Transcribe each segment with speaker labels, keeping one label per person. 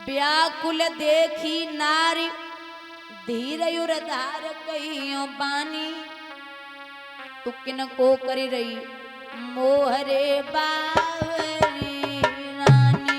Speaker 1: व्याकुल देखी नारी धीरयुर धार कहियो बानी। तू किन को करी रही मोहरे बावरी रानी।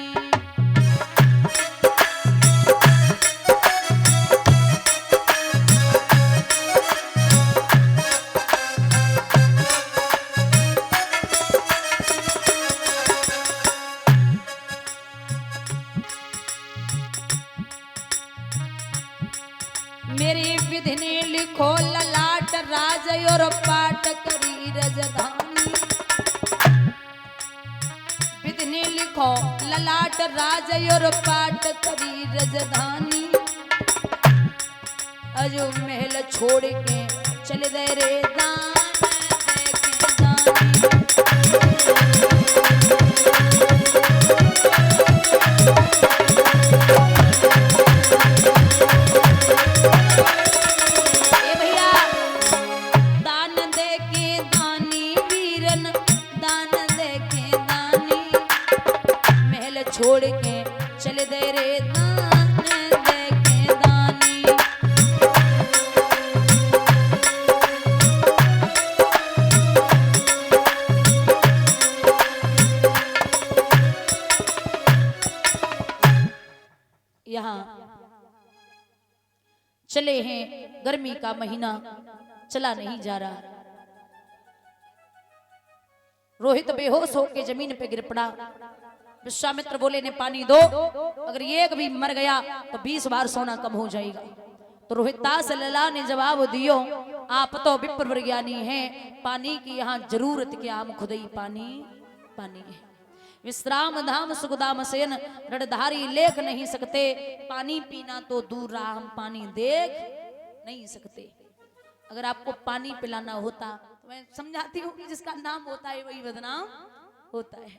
Speaker 1: मेरी विधि ने लिखो ललाट राज और पाट करी रजधानी। विधि ने लिखो ललाट राज और पाट करी रजधानी। अजो महल छोड़ के चले दे रे दान देखे दानी। छोड़ के चले दे रे दान देखे दानी। यहाँ चले हैं, गर्मी का महीना चला नहीं जा रहा। रोहित बेहोश होकर जमीन पे गिर पड़ा। विश्वामित्र बोले ने पानी दो, अगर एक भी मर गया तो 20 बार सोना कम हो जाएगा। तो रोहितास लला ने जवाब दियो, आप तो विप्र ज्ञानी हैं, पानी की यहाँ जरूरत क्या, हम खुद ही पानी पानी है। विश्राम धाम सुखदाम सेन रणधारी लेख नहीं सकते, पानी पीना तो दूर रहा, हम पानी देख नहीं सकते। अगर आपको पानी पिलाना होता तो मैं समझाती हूँ कि जिसका नाम होता है वही बदनाम होता है।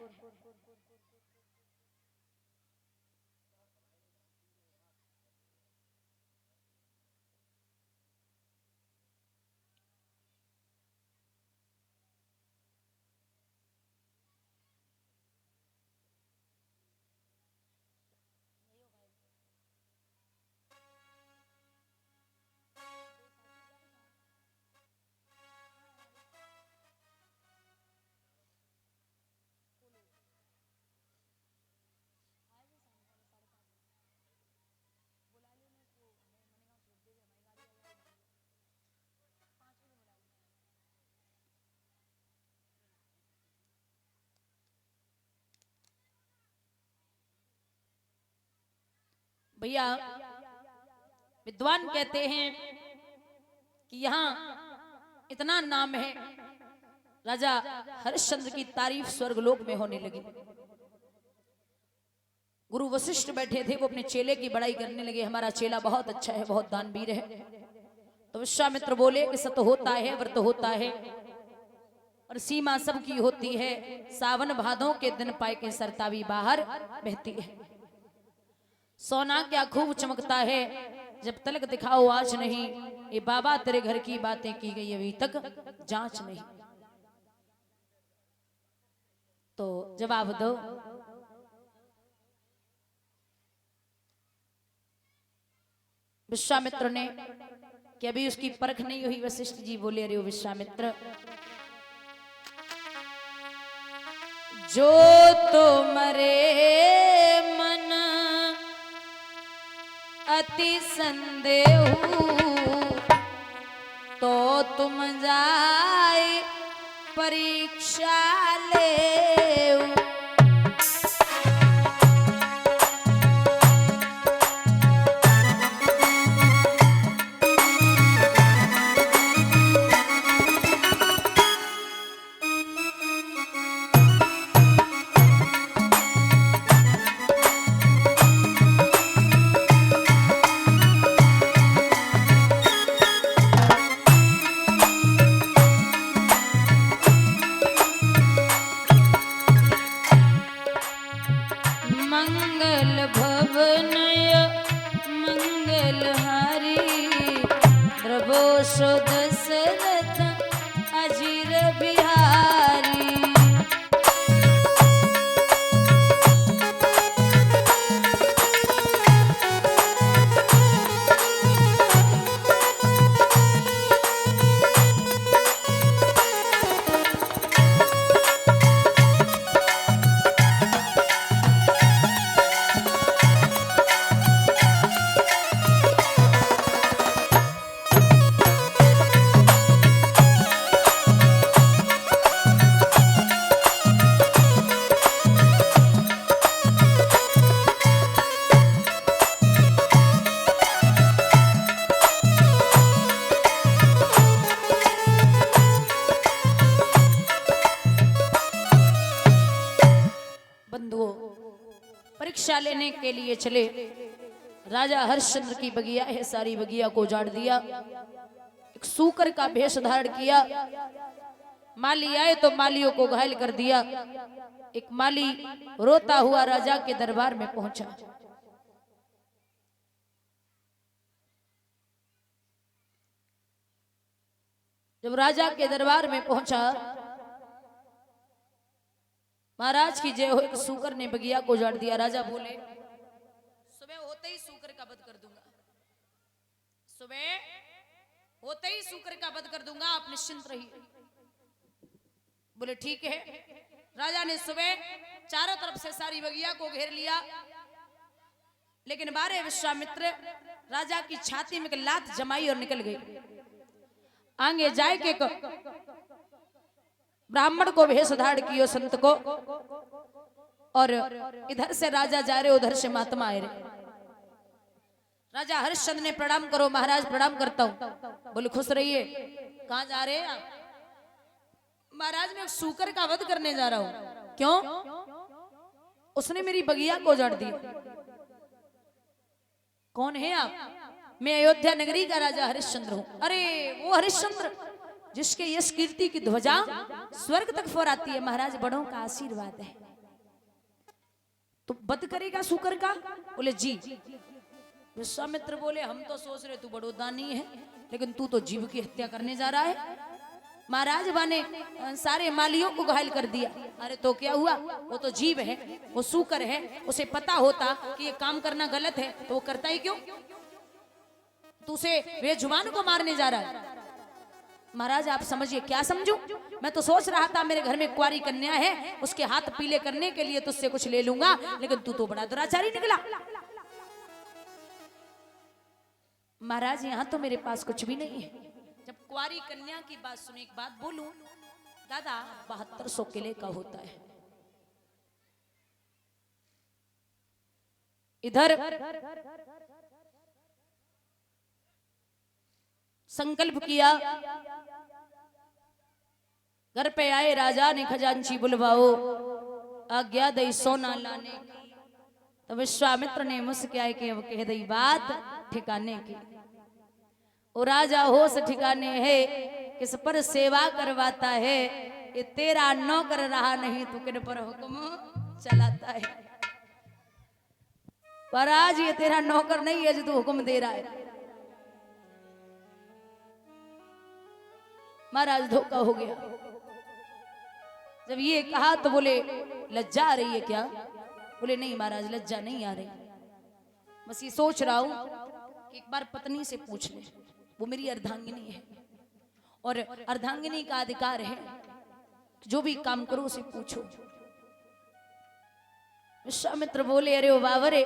Speaker 1: भैया विद्वान कहते हैं कि यहाँ इतना नाम है, राजा हरिश्चंद्र की तारीफ स्वर्गलोक में होने लगी। गुरु वशिष्ठ बैठे थे, वो अपने चेले की बड़ाई करने लगे, हमारा चेला बहुत अच्छा है, बहुत दानवीर है। तो विश्वामित्र बोले कि सत्य होता है, व्रत होता है और सीमा सबकी होती है। सावन भादों के दिन पाए के सरतावी बाहर बहती है। सोना क्या खूब चमकता है, जब तलक दिखाओ आज नहीं। ये बाबा तेरे घर की बातें की गई अभी तक जांच नहीं। तो जवाब दो। विश्वामित्र ने कि अभी उसकी परख नहीं हुई। वशिष्ठ जी बोले, अरे विश्वामित्र, जो तो मरे मन अति संदेह, तो तुम जाए परीक्षा ले। लेने के लिए चले। राजा हरिश्चंद्र की बगिया है, सारी बगिया को उजाड़ दिया। एक सूकर का भेष धारण किया। माली आए तो मालियों को घायल कर दिया। एक माली रोता हुआ राजा के दरबार में पहुंचा। जब राजा के दरबार में पहुंचा, महाराज की जय हो, एक सूकर ने बगिया को उजाड़ दिया। राजा बोले सुबह होते ही सूकर का वध कर दूंगा, सुबह होते ही सूकर का वध कर दूंगा, आप निश्चिंत रहिए। बोले ठीक है। राजा ने सुबह चारों तरफ से सारी बगिया को घेर लिया, लेकिन बारे विश्वामित्र राजा की छाती में लात जमाई और निकल गई। आगे जाए के ब्राह्मण को भेष धारण कियो संत को, और इधर से राजा जा रहे, उधर से महात्मा आए रहे। राजा हरिश्चंद्र ने प्रणाम करो। महाराज प्रणाम करता हूं। बोले खुश रहिए। कहां जा रहे हैं आप? महाराज मैं सूकर का वध करने जा रहा हूं। क्यों? उसने मेरी बगिया को उजाड़ दी। कौन है आप? मैं अयोध्या नगरी का राजा हरिश्चंद्र हूं। अरे वो हरिश्चंद्र जिसके यश कीर्ति की ध्वजा स्वर्ग तक फहराती है। महाराज बड़ों का आशीर्वाद है। तो वध करेगा सूकर का? बोले जी। विश्वामित्र बोले हम तो सोच रहे तू बड़ो दानी है, लेकिन तू तो जीव की हत्या करने जा रहा है। महाराज ने सारे मालियों को घायल कर दिया। अरे तो क्या हुआ? वो तो जीव है, वो सूकर है। उसे पता होता कि ये काम करना गलत है तो वो करता ही क्यों? तू उसे बेजुबान को मारने जा रहा है। महाराज आप समझिए। क्या समझूं? मैं तो सोच रहा था मेरे घर में कुंवारी कन्या है, उसके हाथ पीले करने के लिए तुझसे कुछ ले लूंगा, लेकिन तू तो बड़ा दुराचारी निकला। महाराज यहाँ तो मेरे पास कुछ भी नहीं है। जब कुंवारी कन्या की बात सुने, एक बात बोलूं दादा, 7200 किले का होता है। इधर संकल्प किया, घर पे आए राजा ने खजांची बुलवाओ, आज्ञा दई सोना लाने की। तो विश्वामित्र ने मुस्कुराए कि अब कह दई बात ठिकाने की। ओ राजा होश ठिकाने है, किस पर सेवा करवाता है। ये तेरा नौकर रहा नहीं, तू किन पर हुक्म चलाता है। पर आज ये तेरा नौकर नहीं है जो तू हुक्म दे रहा है। महाराज धोखा हो गया। जब ये कहा तो बोले लज्जा आ रही है क्या? बोले नहीं महाराज लज्जा नहीं आ रही, बस ये सोच रहा हूं कि एक बार पत्नी से पूछ ले, वो मेरी अर्धांगिनी है और अर्धांगिनी का अधिकार है जो भी काम करो उसे पूछो। विश्वामित्र बोले अरे ओ बावरे,